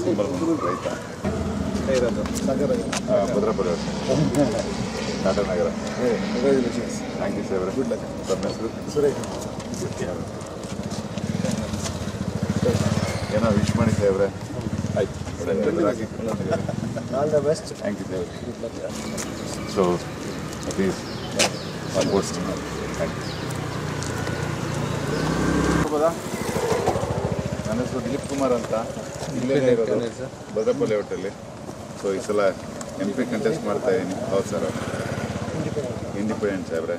Symbol ಬಂದು ರೈತ ಇರೋದು Sagara Bhadrapura Tata Nagar. Congratulations. Thank you ಸಾಹೇಬ್ರೆ. Good luck. ತಮ್ಮ ಹೆಸರು? ಸುರೇಶ್. ಏನೋ ವಿಶ್ ಮಾಡಿ ಸಾಹೇಬ್ರೆ. ಆಯ್ತು all the best. Thank you ಸಾಹೇಬ್ರೆ. So please almost thank you. ನನ್ನ ಹೆಸರು ದಿಲೀಪ್ ಕುಮಾರ್ ಅಂತ, ಇಲ್ಲೇ ಇರೋದು ಭದ್ರಪುರ ಲೇಔಟಲ್ಲಿ. ಸೊ ಈ ಸಲ MP ಕಂಟೆಸ್ಟ್ ಮಾಡ್ತಾ ಇದ್ದೀನಿ. ಹೌದು ಸರ್, ಇಂಡಿಪೆಂಡೆಂಟ್ ಸಾಹೇಬ್ರೆ.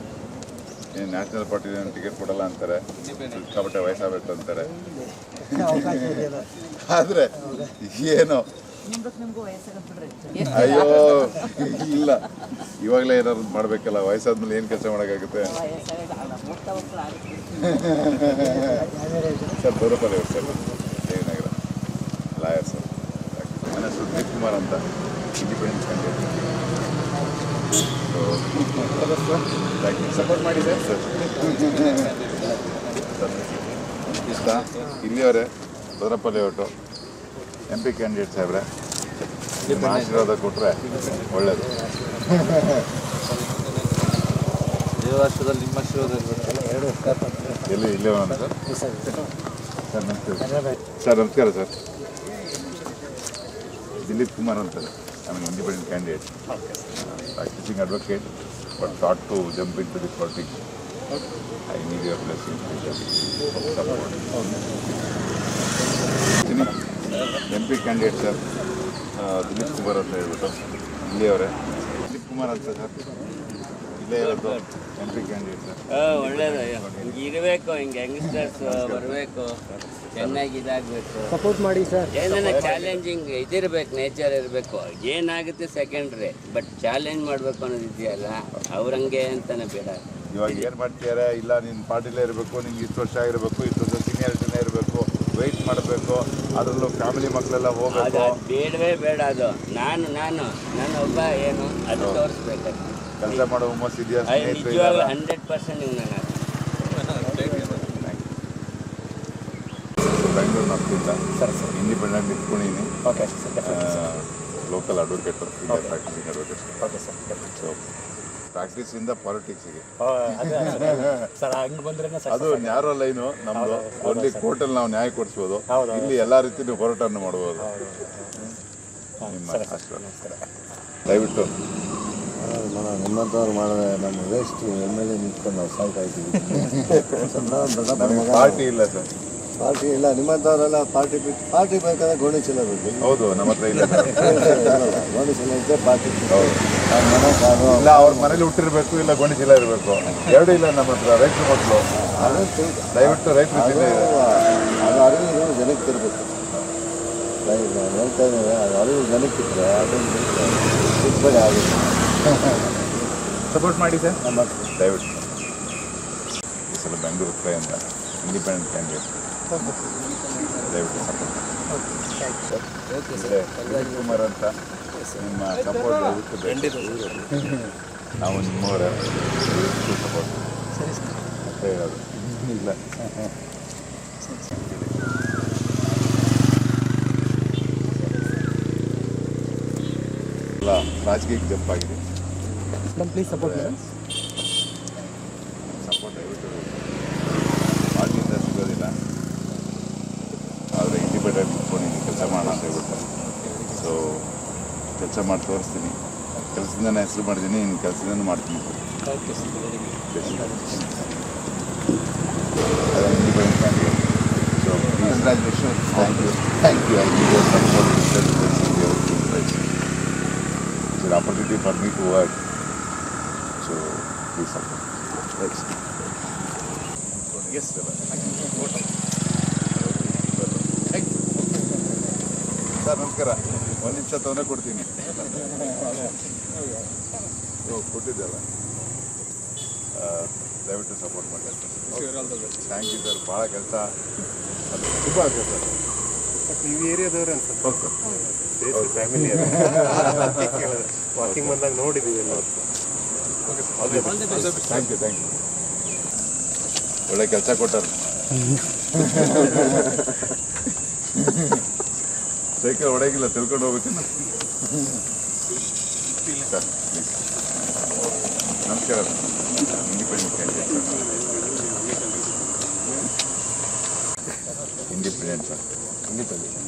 ಏನು ನ್ಯಾಷನಲ್ ಪಾರ್ಟಿ ಟಿಕೆಟ್ ಕೊಡಲ್ಲ ಅಂತಾರೆ, ಸಿಕ್ಕಾಪಟ್ಟೆ ವಯಸ್ಸಾಗಬೇಕು ಅಂತಾರೆ. ಆದರೆ ಏನೋ ಅಯ್ಯೋ ಇಲ್ಲ, ಇವಾಗಲೇ ಏನಾದ್ರು ಮಾಡಬೇಕಲ್ಲ, ವಯಸ್ಸಾದ್ಮೇಲೆ ಏನು ಕೆಲಸ ಮಾಡೋಕ್ಕಾಗುತ್ತೆ sir. Bhadrapura layout sir, Jayanagar, lawyer sir. ನನ್ನ ಹೆಸರು ದಿಲೀಪ್ ಕುಮಾರ್ ಅಂತ, ಇಂಡಿಪೆಂಡೆನ್ಸ್ ಕ್ಯಾಂಡಿಡೇಟ್. ಸಪೋರ್ಟ್ ಮಾಡಿ ಸರ್. ಇಷ್ಟ ಇಲ್ಲಿಯವರೇ ಭದ್ರಪುರ ಲೇಔಟು MP ಕ್ಯಾಂಡಿಡೇಟ್ ಸಾಹೇಬ್ರೆ. ನಿಮ್ಮ ಆಶೀರ್ವಾದ ಕೊಟ್ಟರೆ ಒಳ್ಳೆಯದು. ವರ್ಷದಲ್ಲಿ ನಿಮ್ಮ ಆಶೀರ್ವಾದ ಎಲ್ಲಿ ಇಲ್ಲೇ ಸರ್? ಸರ್ ನಮಸ್ಕಾರ ಸರ್. ನಮಸ್ಕಾರ ಸರ್. ದಿಲೀಪ್ ಕುಮಾರ್ ಅಂತಾರೆ. I mean independent candidate, practising advocate, but thought to jump into the politics. I need your blessing. MP candidate sir, Dilip Kumar ಅಂತ ಹೇಳ್ಬಿಟ್ಟು ಇಲ್ಲಿಯವರೇ. ದಿಲೀಪ್ ಕುಮಾರ್ ಅಂತ ಸರ್, ಇಲ್ಲೇ ಇರೋದು MP ಕ್ಯಾಂಡಿಡೇಟ್ ಸರ್. ಒಳ್ಳೇದು ಇರಬೇಕು, ಹಿಂಗೆ ಯಂಗ್ಸ್ಟರ್ಸ್ ಬರಬೇಕು, ಚೆನ್ನಾಗಿ ಇದಾಗಬೇಕು. ಸಪೋರ್ಟ್ ಮಾಡಿ ಸರ್. ಏನೇನ ಚಾಲೆಂಜಿಂಗ್ ಇದಿರಬೇಕು, ನೇಚರ್ ಇರಬೇಕು. ಏನಾಗುತ್ತೆ ಸೆಕೆಂಡ್ರಿ, ಬಟ್ ಚಾಲೆಂಜ್ ಮಾಡಬೇಕು ಅನ್ನೋದು ಇದೆಯಲ್ಲ, ಅವ್ರಂಗೆ ಅಂತಾನೆ ಬೇಡ. ಇವಾಗ ಏನು ಮಾಡ್ತಿದ್ದಾರೆ, ಇಲ್ಲ ನಿನ್ನ ಪಾರ್ಟಿಲೇ ಇರಬೇಕು, ನಿಮ್ಗೆ ಇಷ್ಟು ವರ್ಷ ಆಗಿರಬೇಕು, ಇಷ್ಟು ವರ್ಷ ಸೀನಿಯಾರಿಟಿನೇ ಇರಬೇಕು, ವೆಯ್ಟ್ ಮಾಡಬೇಕು, ಅದರಲ್ಲೂ ಫ್ಯಾಮಿಲಿ ಮಕ್ಕಳೆಲ್ಲ ಹೋಗಬೇಕು. ಅದು ಬೇಡವೇ ಬೇಡ. ಅದು ನಾನು ಒಬ್ಬ ಏನು ಅದು ತೋರಿಸ್ಬೇಕು. ಕೆಲಸ ಮಾಡೋ ಹುಮ್ಮಸ್ ಇದೆಯಾ? ನಿಜವಾಗ್ಲೂ 100% ನೀವು ನಾನು ಬೆಂಗಳೂರು ನಮ್ಮಿಂದ ಇಂಡಿಪೆಂಡೆಂಟ್ ಇಟ್ಕೊಂಡಿದ್ದೀನಿ. Okay local advocate, practising advocate. Okay sir. So ಪ್ರಾಕ್ಟೀಸಿಂದ ಪಾಲಿಟಿಕ್ಸಿಗೆ ಸರ್ ಹಂಗೆ ಬಂದ್ರೆ ಅದು ನ್ಯಾರೋ ಲೈನು ನಮ್ಮದು. ಓನ್ಲಿ ಕೋರ್ಟಲ್ಲಿ ನಾವು ನ್ಯಾಯ ಕೊಡಿಸ್ಬೋದು, ಇಲ್ಲಿ ಎಲ್ಲ ರೀತಿ ಹೋರಾಟವನ್ನು ಮಾಡ್ಬೋದು. ನಿಮ್ಮ ಆಶೀರ್ವಾದ ದಯವಿಟ್ಟು. ನಿಮ್ಮಂಥವ್ರು ಮಾಡಿದ್ರೆ ನಮ್ಮ ವೇಸ್ಟ್ MLA ನಿಂತ್ಕೊಂಡು ನಾವು ಸಾಯ್ತಾ ಇದ್ದೀವಿ. ಪಾರ್ಟಿ ಇಲ್ಲ ಸರ್, ಪಾರ್ಟಿ ಇಲ್ಲ. ನಿಮ್ಮಂಥವ್ರೆಲ್ಲ ಪಾರ್ಟಿ ಬಿಟ್ಟು ಪಾರ್ಟಿ ಬೇಕಾದ್ರೆ ಗೋಣಿ ಚೀಲ ಬೇಕು. ಹೌದು, ನಮ್ಮ ಹತ್ರ ಇಲ್ಲ. ಗೋಣಿ ಚೀಲ ಇದ್ದರೆ ಪಾರ್ಟಿ. ಹೌದು, ಮನೆ ಕಾರು ಇಲ್ಲ ಅವ್ರ ಮನೇಲಿ ಹುಟ್ಟಿರ್ಬೇಕು, ಇಲ್ಲ ಗೋಣಿ ಚೀಲ ಇರಬೇಕು. ಎರಡೂ ಇಲ್ಲ ನಮ್ಮ ಹತ್ರ. ರೈತರು ಮಕ್ಕಳು, ದಯವಿಟ್ಟು ರೈತರು ಜಿಲ್ಲೆ ಅದು ಅರಿವು ಜನಕ್ಕೆ ತಿರ್ಬೇಕು. ನಾನು ಹೇಳ್ತಾ ಇದ್ದೇವೆ, ಅದು ಅರಿವು ಜನಕ್ಕಿದ್ರೆ ಅದನ್ನು ಬಿಟ್ಬೇಡಿ ಆಗುತ್ತೆ. ಸಪೋರ್ಟ್ ಮಾಡಿ ಸರ್. ನಮ್ಮ ದಯವಿಟ್ಟು. ಈ ಸಲ ಬೆಂಗಳೂರು ಕಡೆಯಿಂದ ಇಂಡಿಪೆಂಡೆಂಟ್ ಕ್ಯಾಂಡಿಡೇಟ್, ದಯವಿಟ್ಟು ಸಪೋರ್ಟ್. ದಿಲೀಪ್ ಕುಮಾರ್ ಅಂತ ನಿಮ್ಮ ಸಪೋರ್ಟ್ ದಯವಿಟ್ಟು ಬೇಕು. ನಾವು ನಿಮ್ಮವರೇ, ಸಪೋರ್ಟ್ ಅಂತ ಹೇಳೋದು ಇಲ್ಲ. ಎಲ್ಲ ರಾಜಕೀಯಕ್ಕೆ ಜಂಪ್ ಆಗಿದೆ. ಪ್ಲೀಸ್ ಸಪೋರ್ಟ್ ಮಾಡಿ. ಸಪೋರ್ಟ್ ದಯವಿಟ್ಟು ಪಾರ್ಟಿಯಿಂದ ಸಿಗೋದಿಲ್ಲ, ಆದರೆ ಇಂಡಿಪೆಂಡೆಂಟ್ ಇಟ್ಕೊಂಡಿದ್ದೀನಿ, ಕೆಲಸ ಮಾಡೋಣ ಅಂತ ಹೇಳ್ಬಿಟ್ಟು. ಸೊ ಕೆಲಸ ಮಾಡಿ ತೋರಿಸ್ತೀನಿ. ಕೆಲಸದಿಂದ ಹೆಸರು ಮಾಡಿದ್ದೀನಿ, ಇನ್ನು ಕೆಲಸದಿಂದ ಮಾಡ್ತೀನಿ. Independent candidate. So congratulation. Thank you. I need your support. It's an opportunity for me to work. So please support. Thanks. Yes, sir. Sir ನಮಸ್ಕಾರ. ಒಂದು ನಿಮಿಷ ತೊಂದರೆ ಕೊಡ್ತೀನಿ. ಕೊಟ್ಟಿದ್ದಲ್ಲ, ದಯವಿಟ್ಟು ಸಪೋರ್ಟ್ ಮಾಡಿ. Thank you sir. ಭಾಳ ಕೆಲಸ ತುಂಬ ಆಗಿದೆ ಸರ್. ನೀವು ಏರಿಯಾದವ್ರೆ ಅಂತ ಓಕೆ, ಫ್ಯಾಮಿಲಿ ವಾಕಿಂಗ್ ಬಂದಾಗ ನೋಡಿದ್ದೀವಿ ಎಲ್ಲ. Thank you. ಒಳ್ಳೆ ಕೆಲಸ ಕೊಟ್ಟಾರೆ. ಸೈಕಲ್ ಹೊಡೆಗಿಲ್ಲ ತಿಳ್ಕೊಂಡು ಹೋಗ್ಬೇಕನ್ನ ಸರ್ ಪ್ಲೀಸ್ ನಮಸ್ಕಾರ ಇಂಡಿಪೆಂಡೆಂಟ್ ಕ್ಯಾಂಡಿಡೇಟ್ ಇಂಡಿಪೆಂಡೆಂಟ್ ಸರ್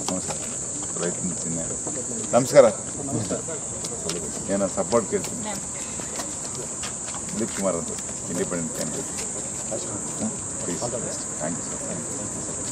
ಹ್ಞೂ ಸರ್ ರೈತನ ಚಿಹ್ನೆ ನಮಸ್ಕಾರ ಏನೋ ಸಪೋರ್ಟ್ ಕೇಳ್ತೀನಿ ದಿಲೀಪ್ ಕುಮಾರ್ ಅಂತ independent candidate please thank you sir